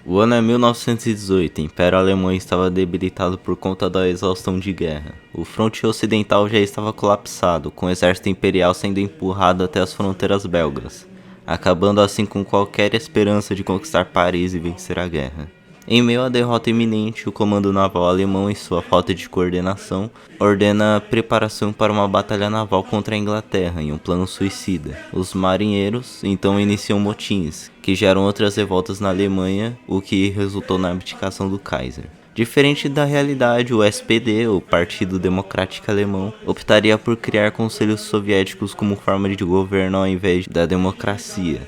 O ano é 1918, o Império Alemão estava debilitado por conta da exaustão de guerra. O fronte ocidental já estava colapsado, com o exército imperial sendo empurrado até as fronteiras belgas, acabando assim com qualquer esperança de conquistar Paris e vencer a guerra. Em meio à derrota iminente, o comando naval alemão, em sua falta de coordenação, ordena a preparação para uma batalha naval contra a Inglaterra em um plano suicida. Os marinheiros então iniciam motins, que geram outras revoltas na Alemanha, o que resultou na abdicação do Kaiser. Diferente da realidade, o SPD, o Partido Democrático Alemão, optaria por criar conselhos soviéticos como forma de governo ao invés da democracia.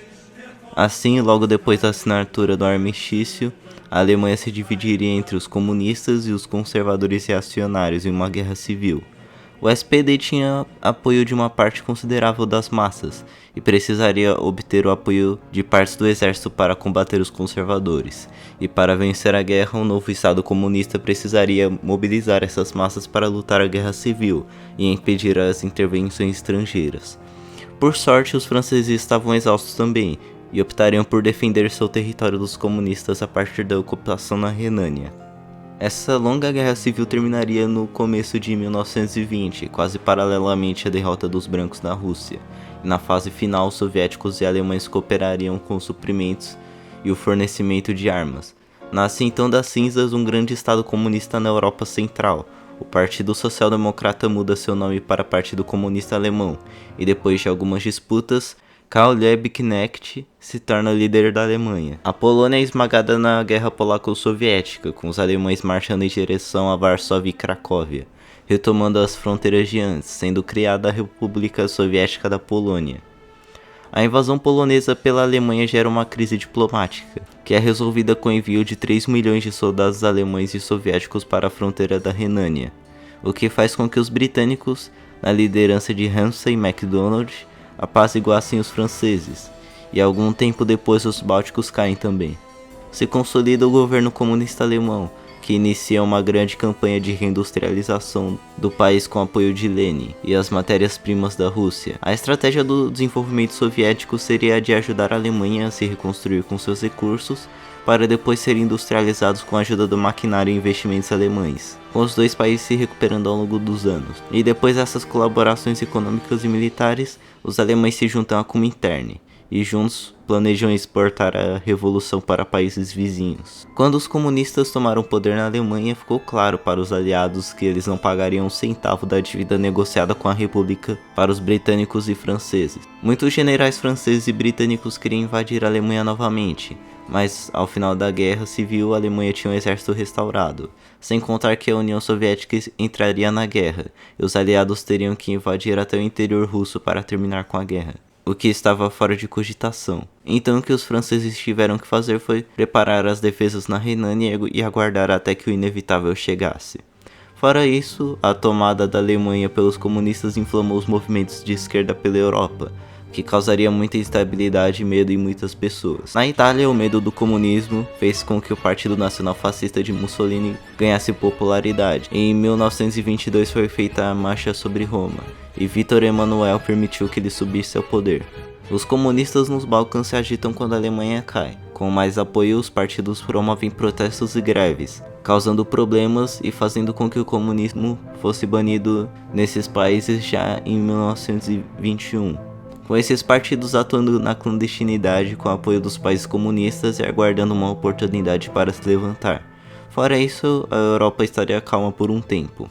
Assim, logo depois da assinatura do armistício, a Alemanha se dividiria entre os comunistas e os conservadores reacionários em uma guerra civil. O SPD tinha apoio de uma parte considerável das massas e precisaria obter o apoio de partes do exército para combater os conservadores. E para vencer a guerra, um novo Estado comunista precisaria mobilizar essas massas para lutar a guerra civil e impedir as intervenções estrangeiras. Por sorte, os franceses estavam exaustos também, e optariam por defender seu território dos comunistas a partir da ocupação na Renânia. Essa longa guerra civil terminaria no começo de 1920, quase paralelamente à derrota dos brancos na Rússia, e na fase final os soviéticos e alemães cooperariam com os suprimentos e o fornecimento de armas. Nasce então das cinzas um grande estado comunista na Europa Central. O Partido Social Democrata muda seu nome para Partido Comunista Alemão, e depois de algumas disputas, Karl Liebknecht se torna líder da Alemanha. A Polônia é esmagada na Guerra Polaco-Soviética, com os alemães marchando em direção a Varsóvia e Cracóvia, retomando as fronteiras de antes, sendo criada a República Soviética da Polônia. A invasão polonesa pela Alemanha gera uma crise diplomática, que é resolvida com o envio de 3 milhões de soldados alemães e soviéticos para a fronteira da Renânia, o que faz com que os britânicos, na liderança de Ramsay MacDonald, apaziguassem os franceses, e algum tempo depois os bálticos caem também. Se consolida o governo comunista alemão, que inicia uma grande campanha de reindustrialização do país com apoio de Lenin e as matérias-primas da Rússia. A estratégia do desenvolvimento soviético seria a de ajudar a Alemanha a se reconstruir com seus recursos, para depois serem industrializados com a ajuda do maquinário e investimentos alemães, com os dois países se recuperando ao longo dos anos. E depois dessas colaborações econômicas e militares, os alemães se juntam à Comintern, e juntos planejam exportar a revolução para países vizinhos. Quando os comunistas tomaram o poder na Alemanha, ficou claro para os aliados que eles não pagariam um centavo da dívida negociada com a República para os britânicos e franceses. Muitos generais franceses e britânicos queriam invadir a Alemanha novamente, mas ao final da guerra civil a Alemanha tinha um exército restaurado, sem contar que a União Soviética entraria na guerra, e os aliados teriam que invadir até o interior russo para terminar com a guerra, o que estava fora de cogitação. Então o que os franceses tiveram que fazer foi preparar as defesas na Renânia e aguardar até que o inevitável chegasse. Fora isso, a tomada da Alemanha pelos comunistas inflamou os movimentos de esquerda pela Europa, que causaria muita instabilidade e medo em muitas pessoas. Na Itália, o medo do comunismo fez com que o Partido Nacional Fascista de Mussolini ganhasse popularidade. Em 1922 foi feita a Marcha sobre Roma, e Vítor Emanuel permitiu que ele subisse ao poder. Os comunistas nos Balcãs se agitam quando a Alemanha cai. Com mais apoio, os partidos promovem protestos e greves, causando problemas e fazendo com que o comunismo fosse banido nesses países já em 1921. Com esses partidos atuando na clandestinidade com o apoio dos países comunistas e aguardando uma oportunidade para se levantar. Fora isso, a Europa estaria calma por um tempo.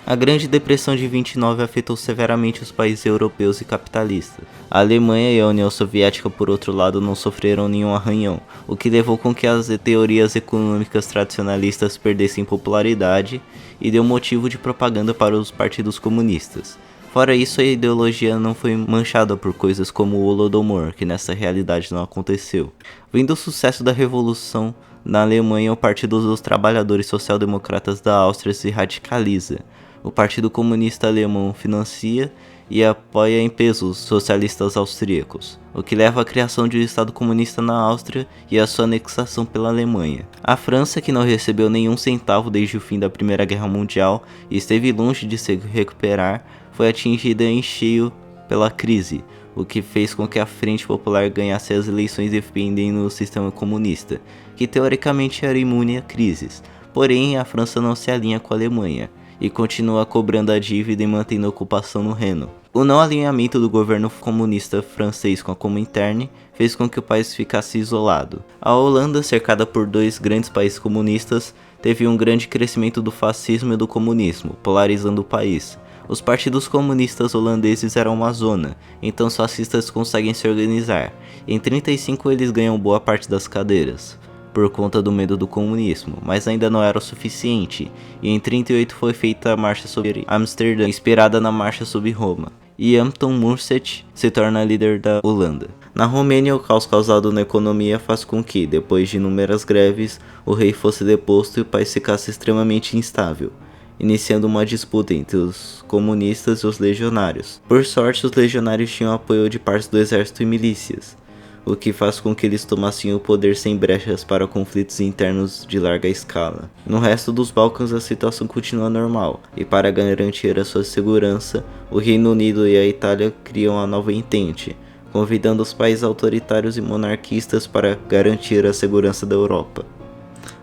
A Grande Depressão de 29 afetou severamente os países europeus e capitalistas. A Alemanha e a União Soviética, por outro lado, não sofreram nenhum arranhão, o que levou com que as teorias econômicas tradicionalistas perdessem popularidade e deu motivo de propaganda para os partidos comunistas. Fora isso, a ideologia não foi manchada por coisas como o Holodomor, que nessa realidade não aconteceu. Vendo o sucesso da Revolução na Alemanha, o Partido dos Trabalhadores Social-Democratas da Áustria se radicaliza. O Partido Comunista Alemão financia e apoia em peso os socialistas austríacos, o que leva à criação de um Estado comunista na Áustria e à sua anexação pela Alemanha. A França, que não recebeu nenhum centavo desde o fim da Primeira Guerra Mundial e esteve longe de se recuperar, foi atingida em cheio pela crise, o que fez com que a Frente Popular ganhasse as eleições defendendo o sistema comunista, que teoricamente era imune a crises. Porém, a França não se alinha com a Alemanha e continua cobrando a dívida e mantendo a ocupação no Reno. O não alinhamento do governo comunista francês com a Comintern fez com que o país ficasse isolado. A Holanda, cercada por dois grandes países comunistas, teve um grande crescimento do fascismo e do comunismo, polarizando o país. Os partidos comunistas holandeses eram uma zona, então os fascistas conseguem se organizar. Em 1935 eles ganham boa parte das cadeiras, por conta do medo do comunismo, mas ainda não era o suficiente, e em 1938 foi feita a marcha sobre Amsterdã, inspirada na marcha sobre Roma, e Anton Murset se torna líder da Holanda. Na Romênia, o caos causado na economia faz com que, depois de inúmeras greves, o rei fosse deposto e o país ficasse extremamente instável, iniciando uma disputa entre os comunistas e os legionários. Por sorte, os legionários tinham apoio de partes do exército e milícias, o que faz com que eles tomassem o poder sem brechas para conflitos internos de larga escala. No resto dos Balcãs a situação continua normal, e para garantir a sua segurança, o Reino Unido e a Itália criam a Nova Entente, convidando os países autoritários e monarquistas para garantir a segurança da Europa.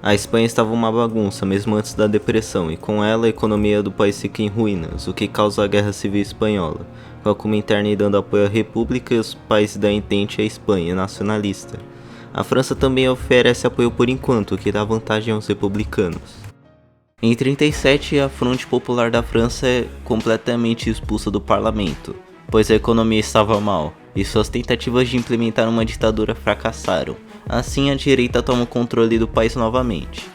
A Espanha estava uma bagunça mesmo antes da depressão, e com ela a economia do país fica em ruínas, o que causa a Guerra Civil Espanhola, com a Comintern dando apoio à República e os países da Entente à Espanha nacionalista. A França também oferece apoio por enquanto, o que dá vantagem aos republicanos. Em 1937, a Fronte Popular da França é completamente expulsa do parlamento, pois a economia estava mal, e suas tentativas de implementar uma ditadura fracassaram. Assim, a direita toma o controle do país novamente.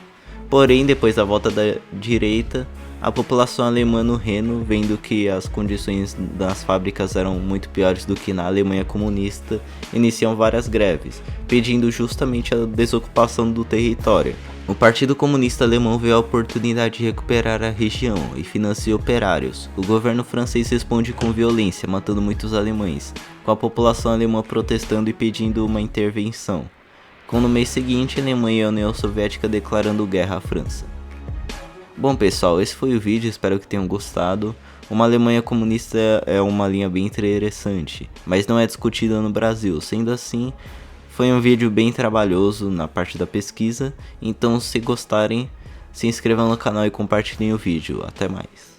Porém, depois da volta da direita, a população alemã no Reno, vendo que as condições das fábricas eram muito piores do que na Alemanha comunista, iniciam várias greves, pedindo justamente a desocupação do território. O Partido Comunista Alemão viu a oportunidade de recuperar a região e financia operários. O governo francês responde com violência, matando muitos alemães, com a população alemã protestando e pedindo uma intervenção, com no mês seguinte a Alemanha e a União Soviética declarando guerra à França. Bom pessoal, esse foi o vídeo, espero que tenham gostado. Uma Alemanha comunista é uma linha bem interessante, mas não é discutida no Brasil. Sendo assim, foi um vídeo bem trabalhoso na parte da pesquisa, então se gostarem, se inscrevam no canal e compartilhem o vídeo. Até mais.